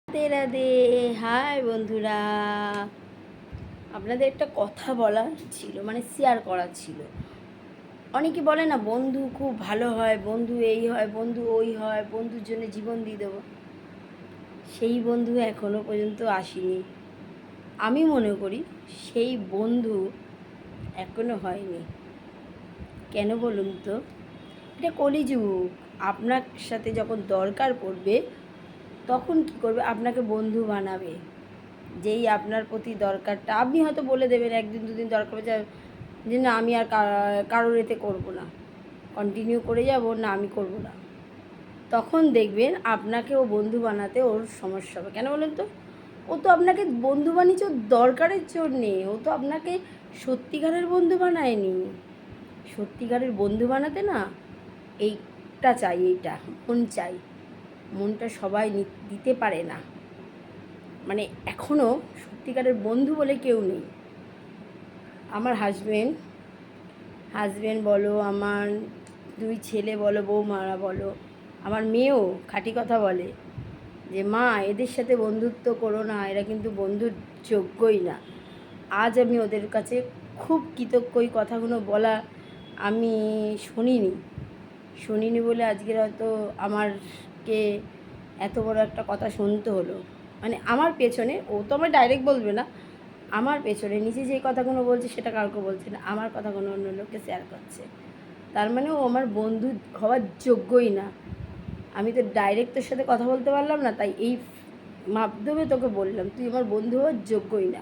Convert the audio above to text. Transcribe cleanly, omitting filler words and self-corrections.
Radhe Radhe. High বন্ধুরা, আপনাদের একটা কথা বলার ছিল, মানে শেয়ার করার ছিল। অনেকে বলে না বন্ধু খুব ভালো হয়, বন্ধু এই হয়, বন্ধু ওই হয়, বন্ধুর জন্য জীবন দিয়ে দেবো। সেই বন্ধু এখনো পর্যন্ত আসেনি। আমি মনে করি সেই বন্ধু এখনো হয়নি। কেন বলুন তো? এটা কলিযুগ। আপনার সাথে যখন দরকার পড়বে তখন কি করবে? আপনাকে বন্ধু বানাবে। যেই আপনার প্রতি দরকারটা, আপনি হয়তো বলে দেবেন একদিন দুদিন দরকার হয়ে যাবে যে না আমি আর কারোর এতে করবো না, কন্টিনিউ করে যাব, না আমি করব না। তখন দেখবেন আপনাকে ও বন্ধু বানাতে ওর সমস্যা হবে। কেন বলুন তো? ও তো আপনাকে বন্ধু বানিয়েছে ওর দরকারের জন্যে, ও তো আপনাকে সত্যিকারের বন্ধু বানায়নি। সত্যিকারের বন্ধু বানাতে না এইটা চাই, এইটা মন চাই। মনটা সবাই দিতে পারে না, মানে এখনও সত্যিকারের বন্ধু বলে কেউ নেই। আমার হাজব্যান্ড বলো, আমার দুই ছেলে বলো, বৌমারা বলো, আমার মেয়েও খাঁটি কথা বলে যে মা এদের সাথে বন্ধুত্ব করো না, এরা কিন্তু বন্ধুর যোগ্যই না। আজ আমি ওদের কাছে খুব কৃতজ্ঞ, এই কথাগুলো বলা আমি শুনিনি বলে আজকের হয়তো আমারকে এত বড় একটা কথা শুনতে হলো। মানে আমার পেছনে, ও তো আমার ডাইরেক্ট বলবে না, আমার পেছনে নিচে যে কথাগুলো বলছে সেটা কাউকে বলছে না, আমার কথাগুলো অন্য লোককে শেয়ার করছে। তার মানে ও আমার বন্ধু হওয়ার যোগ্যই না। আমি তো ডাইরেক্ট তোর সাথে কথা বলতে পারলাম না, তাই এই মাধ্যমে তোকে বললাম তুই আমার বন্ধু হওয়ার যোগ্যই না।